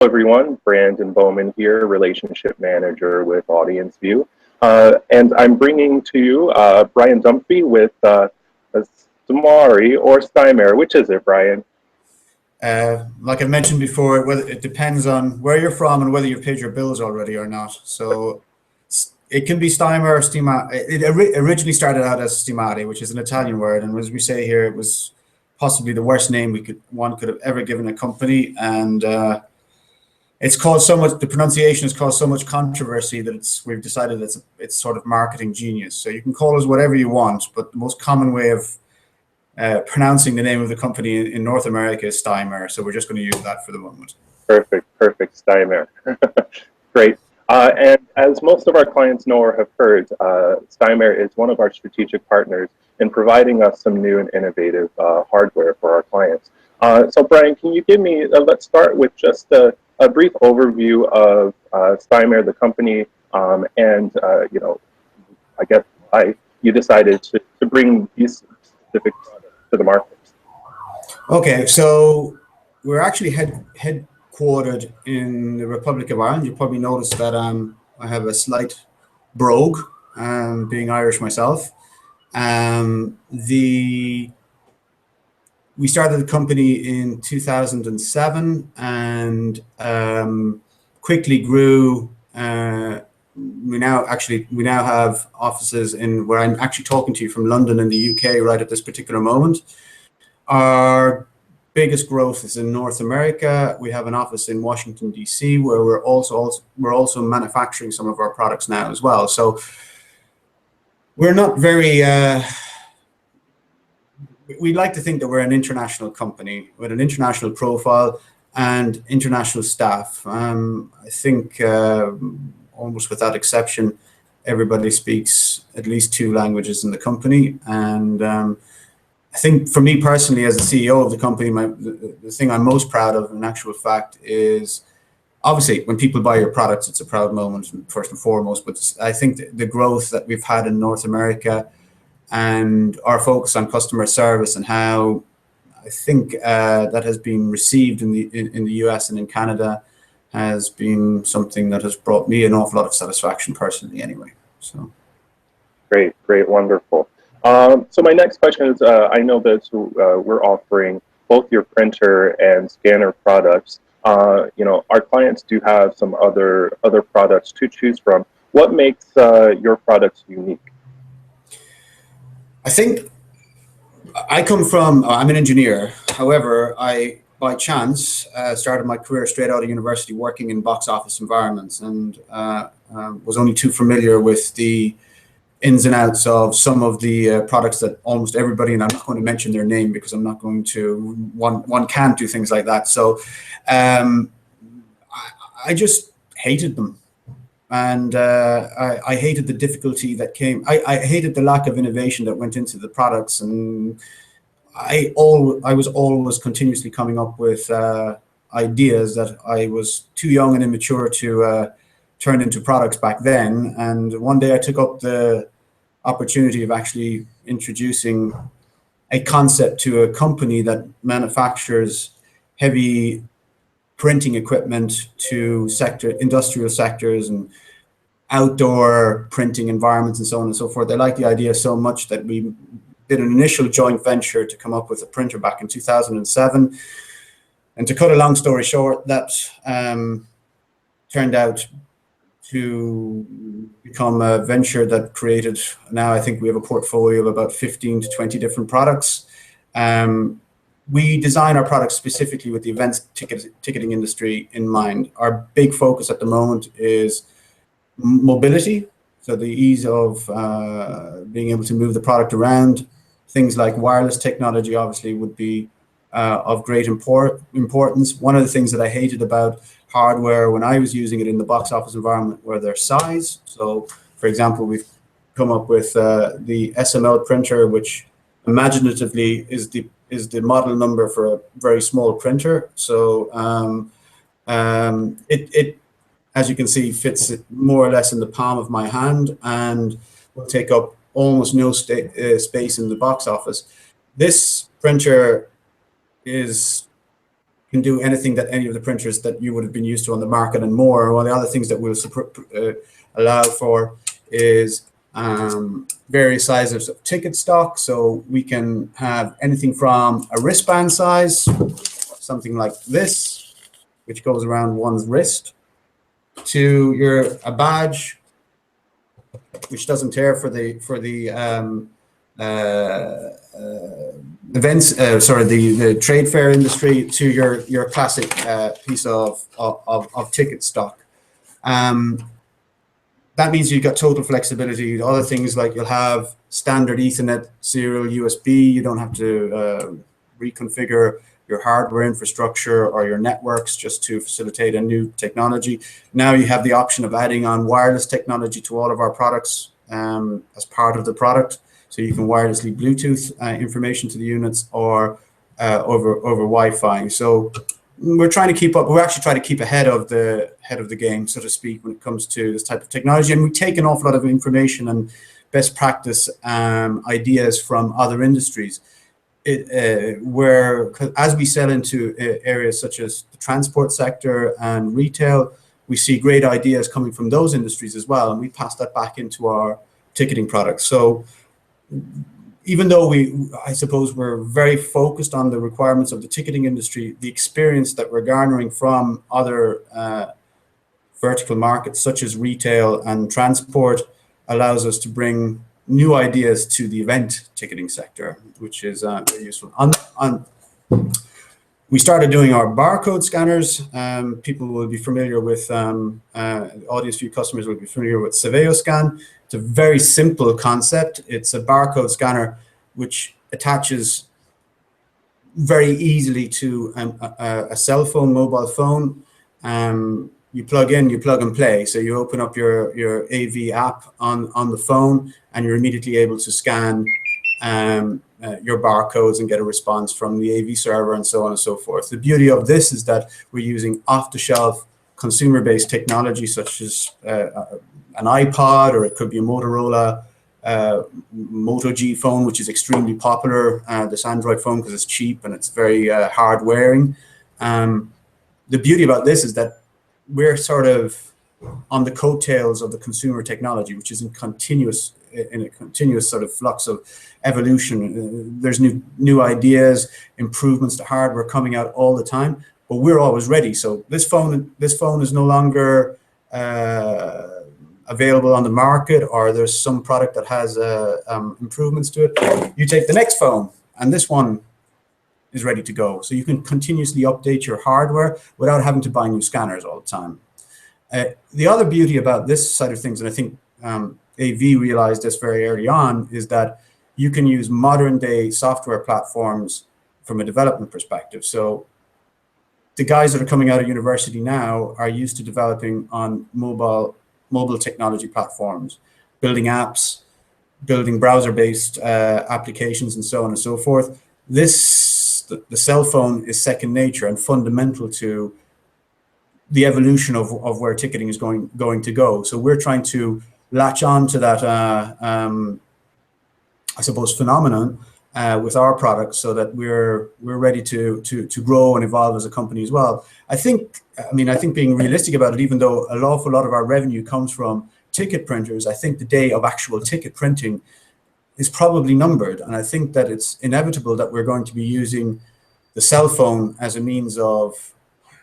Everyone, Brandon Bowman here, Relationship Manager with AudienceView. And I'm bringing to you Brian Dunphy with Stimare or Stimare. Which is it, Brian? Like I mentioned before, it depends on where you're from and whether you've paid your bills already or not. So it can be Stimare or Stimare. It originally started out as Stimare, which is an Italian word, and as we say here, it was possibly the worst name one could have ever given a company, and it's caused so much. The pronunciation has caused so much controversy that we've decided it's sort of marketing genius. So you can call us whatever you want, but the most common way of pronouncing the name of the company in North America is Stimare. So we're just going to use that for the moment. Perfect, Stimare. Great. And as most of our clients know or have heard, Stimare is one of our strategic partners in providing us some new and innovative hardware for our clients. So Brian, can you give me, let's start with just a brief overview of Stimare, the company, and I guess why you decided to bring these specific products to the market. Okay, so we're actually headquartered in the Republic of Ireland. You probably noticed that I have a slight brogue, being Irish myself. We started the company in 2007 and quickly grew. We now have offices in where I'm actually talking to you from London in the UK right at this particular moment. Our biggest growth is in North America. We have an office in Washington DC where we're also manufacturing some of our products now as well. So we're not very. We like to think that we're an international company with an international profile and international staff. I think almost without exception, everybody speaks at least 2 languages in the company. And I think for me personally, as the CEO of the company, the thing I'm most proud of in actual fact is obviously when people buy your products, it's a proud moment first and foremost. But I think the growth that we've had in North America and our focus on customer service and how I think that has been received in the US and in Canada has been something that has brought me an awful lot of satisfaction personally anyway. So Great, wonderful. So my next question is, I know that we're offering both your printer and scanner products. Our clients do have some other products to choose from. What makes your products unique? I think I'm an engineer. However, I, by chance, started my career straight out of university working in box office environments and was only too familiar with the ins and outs of some of the products that almost everybody, and I'm not going to mention their name because I'm not going to, one can't do things like that. So I just hated them. And I hated the difficulty that came. I hated the lack of innovation that went into the products, and I was always continuously coming up with ideas that I was too young and immature to turn into products back then. And one day I took up the opportunity of actually introducing a concept to a company that manufactures heavy printing equipment to industrial sectors and outdoor printing environments and so on and so forth. They liked the idea so much that we did an initial joint venture to come up with a printer back in 2007. And to cut a long story short, that turned out to become a venture that created, now I think we have a portfolio of about 15 to 20 different products. We design our products specifically with the events ticketing industry in mind. Our big focus at the moment is mobility, so the ease of being able to move the product around. Things like wireless technology obviously would be of great importance. One of the things that I hated about hardware when I was using it in the box office environment were their size. So, for example, we've come up with the SML printer, which imaginatively is the model number for a very small printer. So it, as you can see, fits more or less in the palm of my hand and will take up almost no space in the box office. This printer is can do anything that any of the printers that you would have been used to on the market and more. One of the other things that we'll allow for is various sizes of ticket stock. So we can have anything from a wristband size, something like this, which goes around one's wrist, to a badge, which doesn't tear for the events, the trade fair industry, to your classic piece of ticket stock. That means you've got total flexibility. Other things like you'll have standard Ethernet, serial USB. You don't have to reconfigure your hardware infrastructure or your networks just to facilitate a new technology. Now you have the option of adding on wireless technology to all of our products as part of the product. So you can wirelessly Bluetooth information to the units or over Wi-Fi. So we're trying to keep up. We're actually trying to keep ahead of the game, so to speak, when it comes to this type of technology. And we take an awful lot of information and best practice ideas from other industries. Where as we sell into areas such as the transport sector and retail, we see great ideas coming from those industries as well, and we pass that back into our ticketing products. So even though I suppose we're very focused on the requirements of the ticketing industry, the experience that we're garnering from other vertical markets such as retail and transport allows us to bring new ideas to the event ticketing sector, which is very useful. We started doing our barcode scanners. People will be familiar with, AudienceView customers will be familiar with Surveyor Scan. It's a very simple concept. It's a barcode scanner which attaches very easily to a cell phone, mobile phone. You plug in, you plug and play. So you open up your AV app on the phone, and you're immediately able to scan your barcodes and get a response from the AV server and so on and so forth. The beauty of this is that we're using off-the-shelf consumer-based technology such as an iPod, or it could be a Motorola Moto G phone, which is extremely popular, this Android phone, because it's cheap and it's very hard wearing. The beauty about this is that we're sort of on the coattails of the consumer technology, which is in a continuous sort of flux of evolution. There's new ideas, improvements to hardware coming out all the time, but we're always ready. So this phone is no longer available on the market, or there's some product that has improvements to it. You take the next phone, and this one is ready to go. So you can continuously update your hardware without having to buy new scanners all the time. The other beauty about this side of things, and I think AV realized this very early on, is that you can use modern day software platforms from a development perspective. So the guys that are coming out of university now are used to developing on mobile technology platforms, building apps, building browser-based applications, and so on and so forth. The cell phone is second nature and fundamental to the evolution of where ticketing is going to go. So we're trying to latch on to that, I suppose, phenomenon with our products, so that we're ready to grow and evolve as a company as well. I think being realistic about it, even though an awful lot of our revenue comes from ticket printers, I think the day of actual ticket printing is probably numbered. And I think that it's inevitable that we're going to be using the cell phone as a means of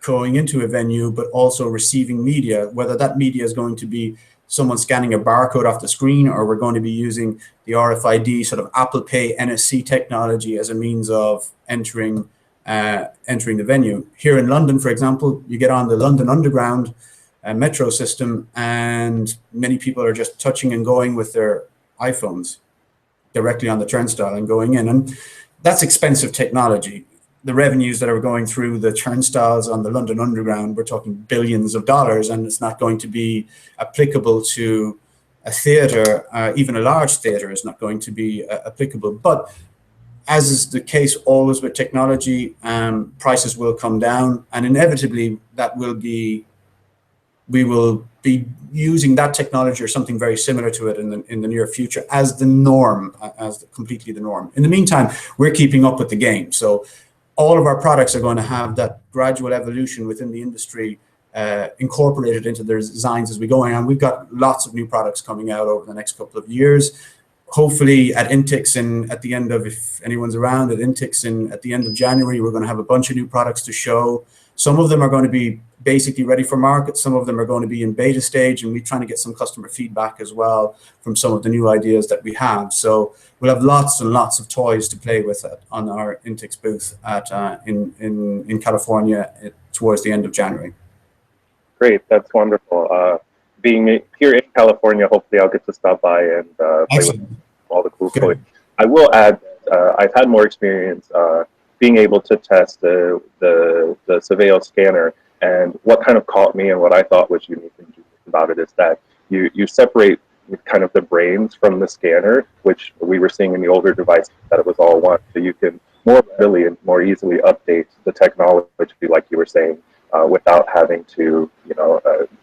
going into a venue, but also receiving media, whether that media is going to be someone scanning a barcode off the screen, or we're going to be using the RFID sort of Apple Pay NFC technology as a means of entering the venue. Here in London, for example, you get on the London Underground metro system, and many people are just touching and going with their iPhones directly on the turnstile and going in. And that's expensive technology. The revenues that are going through the turnstiles on the London Underground, we're talking billions of dollars, and it's not going to be applicable to a theater. Even a large theater is not going to be applicable. But as is the case always with technology, prices will come down, and inevitably we will be using that technology or something very similar to it in the near future as the norm, completely the norm. In the meantime, we're keeping up with the game. So all of our products are going to have that gradual evolution within the industry incorporated into their designs as we go on. We've got lots of new products coming out over the next couple of years. Hopefully at Intix at the end of, if anyone's around at Intix at the end of January, we're going to have a bunch of new products to show. Some of them are going to be basically ready for market. Some of them are going to be in beta stage, and we're trying to get some customer feedback as well from some of the new ideas that we have. So we'll have lots and lots of toys to play with on our Intix booth in California towards the end of January. Great, that's wonderful. Being here in California, hopefully I'll get to stop by and play with all the cool toys. I will add that I've had more experience being able to test the Surveil scanner, and what kind of caught me and what I thought was unique about it is that you separate kind of the brains from the scanner, which we were seeing in the older devices that it was all one. So you can more readily and more easily update the technology, like you were saying, without having to,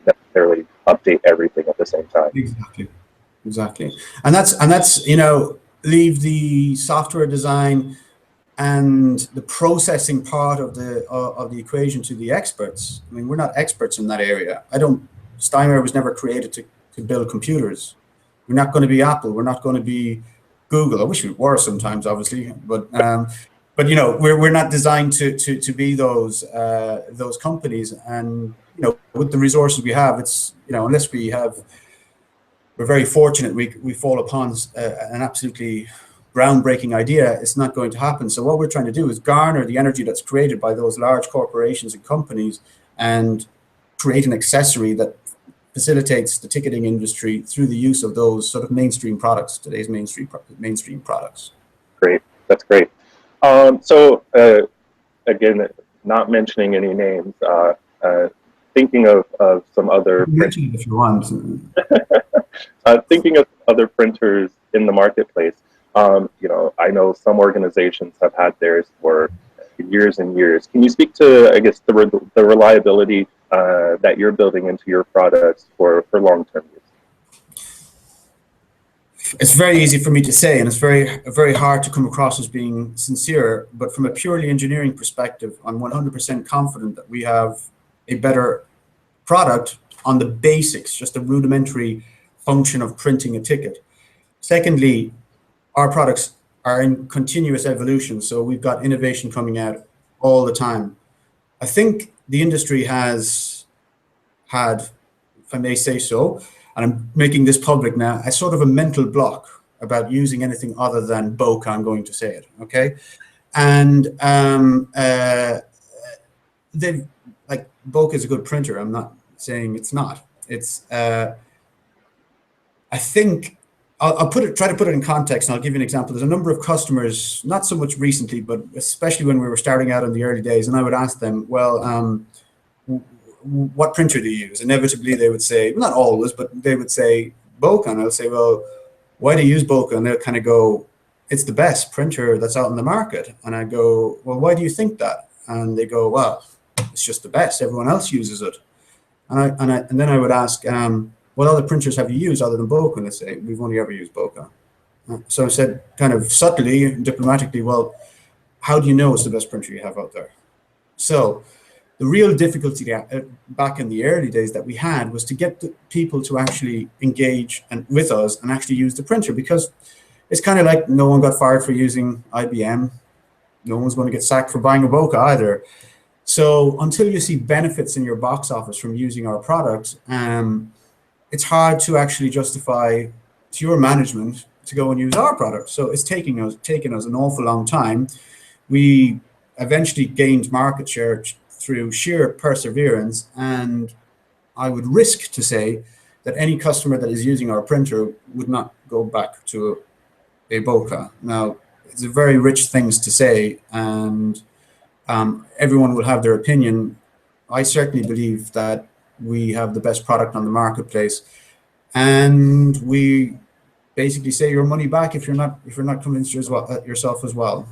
necessarily update everything at the same time. Exactly. And that's leave the software design and the processing part of the equation to the experts. I mean, we're not experts in that area. Stimare was never created to build computers. We're not going to be Apple. We're not going to be Google. I wish we were sometimes, obviously, but we're not designed to be those companies. And with the resources we have, it's unless we're very fortunate we fall upon an absolutely groundbreaking idea, it's not going to happen. So what we're trying to do is garner the energy that's created by those large corporations and companies and create an accessory that facilitates the ticketing industry through the use of those sort of mainstream products, today's mainstream products. Great, that's great. Again, not mentioning any names, thinking of some other printers, if you want. Thinking of other printers in the marketplace. I know some organizations have had theirs for years and years. Can you speak to, I guess, the reliability that you're building into your products for long-term use? It's very easy for me to say, and it's very hard to come across as being sincere. But from a purely engineering perspective, I'm 100% confident that we have a better product on the basics, just a rudimentary function of printing a ticket. Secondly, our products are in continuous evolution, so we've got innovation coming out all the time. I think the industry has had, if I may say so, and I'm making this public now, a sort of a mental block about using anything other than Bokeh, I'm going to say it, okay? And Bokeh is a good printer. I'm not saying it's not. It's, I think, I'll try to put it in context, and I'll give you an example. There's a number of customers, not so much recently, but especially when we were starting out in the early days, and I would ask them, well, what printer do you use? Inevitably, they would say, well, not always, but they would say Bokeh, and I'll say, well, why do you use Bokeh? And they'll kind of go, it's the best printer that's out in the market. And I go, well, why do you think that? And they go, well, it's just the best. Everyone else uses it. And then I would ask, what other printers have you used other than Bokeh? And they say, we've only ever used Bokeh. So I said, kind of subtly and diplomatically, well, how do you know it's the best printer you have out there? So the real difficulty back in the early days that we had was to get the people to actually engage with us and actually use the printer, because it's kind of like no one got fired for using IBM. No one's going to get sacked for buying a Bokeh either. So until you see benefits in your box office from using our product, it's hard to actually justify to your management to go and use our product. So it's taken us an awful long time. We eventually gained market share through sheer perseverance, and I would risk to say that any customer that is using our printer would not go back to a Bokeh. Now, it's a very rich things to say, and everyone will have their opinion. I certainly believe that we have the best product on the marketplace, and we basically say your money back if you're not convinced yourself as well.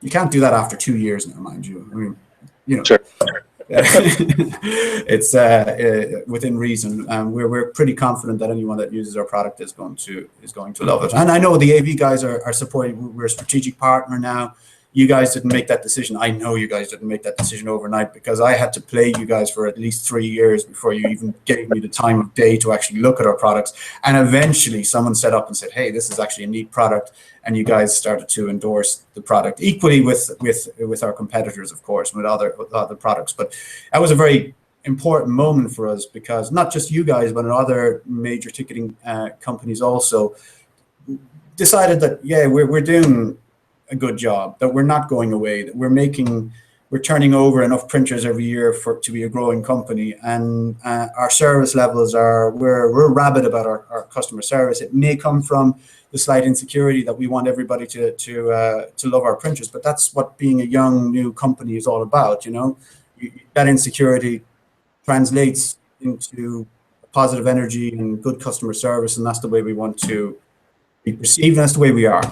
You can't do that after 2 years now, mind you. I mean, Sure. It's within reason. We're pretty confident that anyone that uses our product is going to love it. And I know the AV guys are supporting. We're a strategic partner now. you guys didn't make that decision. I know you guys didn't make that decision overnight, because I had to play you guys for at least 3 years before you even gave me the time of day to actually look at our products. And eventually someone set up and said, hey, this is actually a neat product. And you guys started to endorse the product, equally with our competitors, of course, with other products. But that was a very important moment for us, because not just you guys, but other major ticketing companies also decided that, yeah, we're doing a good job, that we're not going away, that we're turning over enough printers every year to be a growing company, and our service levels we're rabid about our customer service. It may come from the slight insecurity that we want everybody to love our printers, but that's what being a young new company is all about. That insecurity translates into positive energy and good customer service, and that's the way we want to be perceived, and that's the way we are.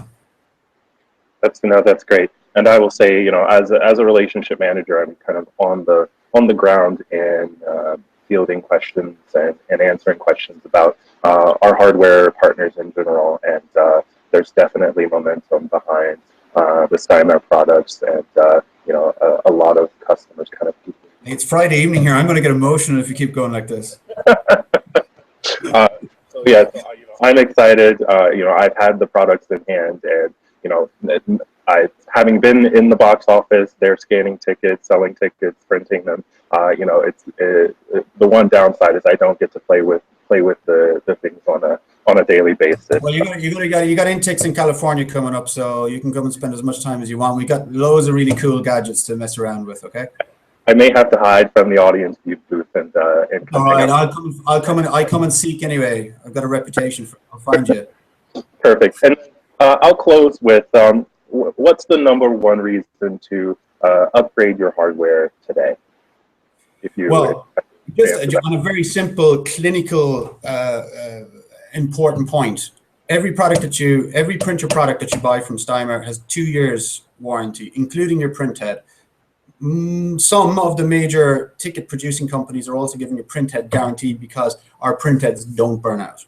That's great. And I will say, as a relationship manager, I'm kind of on the ground and fielding questions and answering questions about our hardware partners in general. And there's definitely momentum behind the Stimare products, and a lot of customers kind of. It's Friday evening here. I'm going to get emotional if you keep going like this. So yeah, I'm excited. I've had the products in hand, and having been in the box office, they're scanning tickets, selling tickets, printing them. The one downside is I don't get to play with the things on a daily basis. Well, you got intakes in California coming up, so you can come and spend as much time as you want. We got loads of really cool gadgets to mess around with. Okay. I may have to hide from the AudienceView booth and all right, I'll come and seek anyway. I've got a reputation I'll find you. Perfect. And I'll close with what's the number one reason to upgrade your hardware today? Just on a very simple clinical important point. Every printer product that you buy from Stimare has 2 years warranty, including your printhead. Some of the major ticket producing companies are also giving a printhead guarantee, because our printheads don't burn out.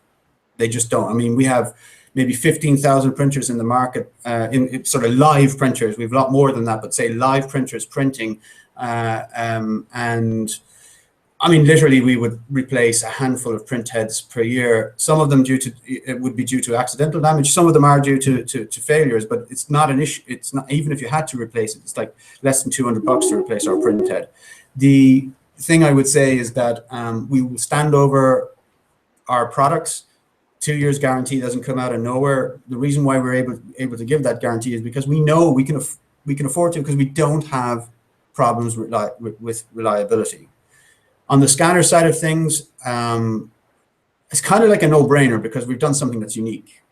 They just don't. I mean, we have maybe 15,000 printers in the market, in sort of live printers. We have a lot more than that, but say live printers printing. And I mean, literally, we would replace a handful of print heads per year. Some of them would be due to accidental damage. Some of them are due to failures, but it's not an issue. It's not, even if you had to replace it, it's like less than $200 to replace our print head. The thing I would say is that we will stand over our products. 2 years guarantee doesn't come out of nowhere. The reason why we're able to give that guarantee is because we know we can afford to, because we don't have problems with reliability. On the scanner side of things, it's kind of like a no-brainer, because we've done something that's unique.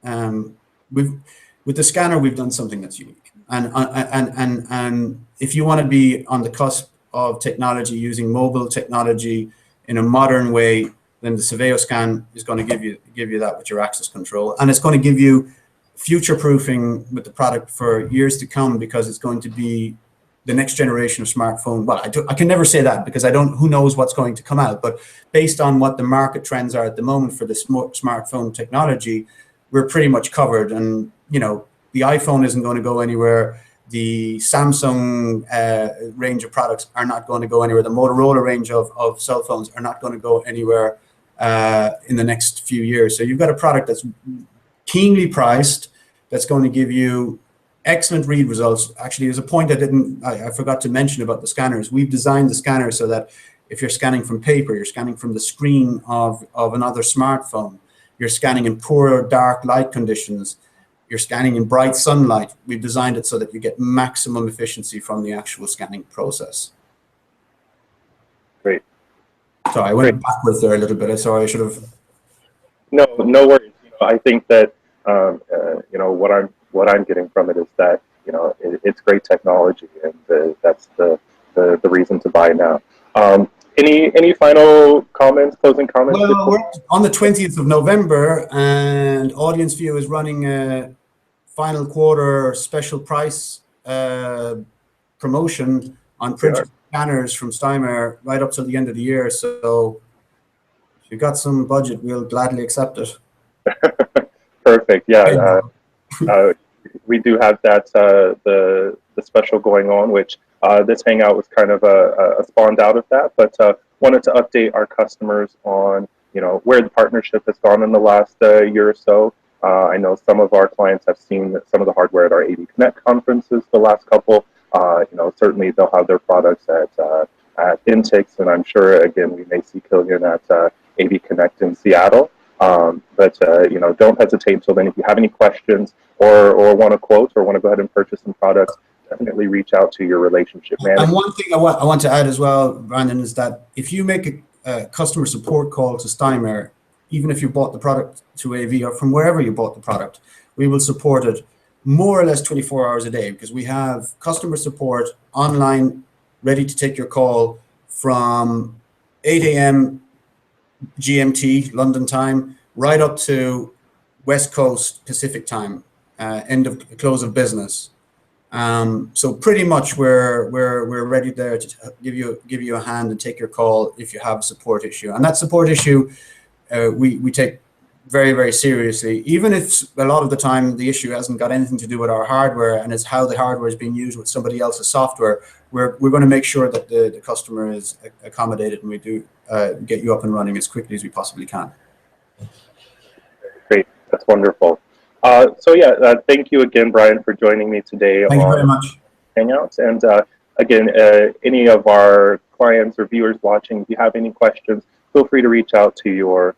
With the scanner, we've done something that's unique. And if you want to be on the cusp of technology, using mobile technology in a modern way, then the Surveyor scan is going to give you that with your access control, and it's going to give you future-proofing with the product for years to come, because it's going to be the next generation of smartphone. Well, I can never say that, because who knows what's going to come out, but based on what the market trends are at the moment for the smartphone technology, we're pretty much covered. And the iPhone isn't going to go anywhere. The Samsung range of products are not going to go anywhere. The Motorola range of cell phones are not going to go anywhere in the next few years. So you've got a product that's keenly priced, that's going to give you excellent read results. Actually, there's a point I forgot to mention about the scanners. We've designed the scanner so that if you're scanning from paper, you're scanning from the screen of another smartphone, you're scanning in poor dark light conditions, you're scanning in bright sunlight. We've designed it so that you get maximum efficiency from the actual scanning process. Great. Sorry, I went backwards there a little bit. Sorry, I should have. No worries. I think that what I'm getting from it is that it's great technology, and that's the reason to buy now. Any final comments, closing comments? Well, we're on the 20th of November, and AudienceView is running a final quarter special price promotion on printer scanners from Stimare right up till the end of the year. So if you've got some budget, we'll gladly accept it. Perfect. Yeah. we do have that the special going on, which this hangout was kind of a spawned out of that, but wanted to update our customers on where the partnership has gone in the last year or so. I know some of our clients have seen some of the hardware at our AV Connect conferences the last couple. Certainly they'll have their products at Intix, and I'm sure again we may see Killian at AV Connect in Seattle. But don't hesitate until then. If you have any questions or want to quote or want to go ahead and purchase some products, definitely reach out to your relationship manager. And one thing I want to add as well, Brandon, is that if you make a customer support call to Stimare, even if you bought the product to AV or from wherever you bought the product, we will support it more or less 24 hours a day, because we have customer support online ready to take your call from 8 a.m. GMT, London time, right up to West Coast Pacific time, end of close of business. So pretty much we're ready there to give you a hand and take your call if you have a support issue. And that support issue we take very, very seriously, even if a lot of the time the issue hasn't got anything to do with our hardware and it's how the hardware is being used with somebody else's software. We're going to make sure that the customer is accommodated, and we do get you up and running as quickly as we possibly can. Great, that's wonderful. Thank you again, Brian, for joining me today. Thank you very much. Hangouts. And again, any of our clients or viewers watching, if you have any questions, feel free to reach out to your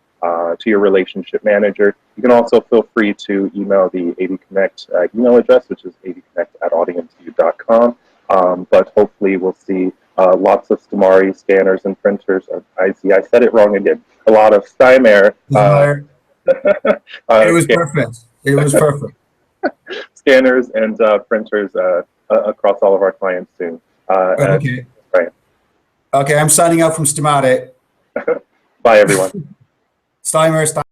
relationship manager. You can also feel free to email the AV Connect email address, which is avconnect@audienceview.com. But hopefully we'll see lots of Stimare scanners and printers. I said it wrong again. A lot of Stimare. It was perfect. It was perfect. Scanners and printers across all of our clients soon. Okay. Right. Okay, I'm signing out from Stimare. Bye, everyone. Stimare.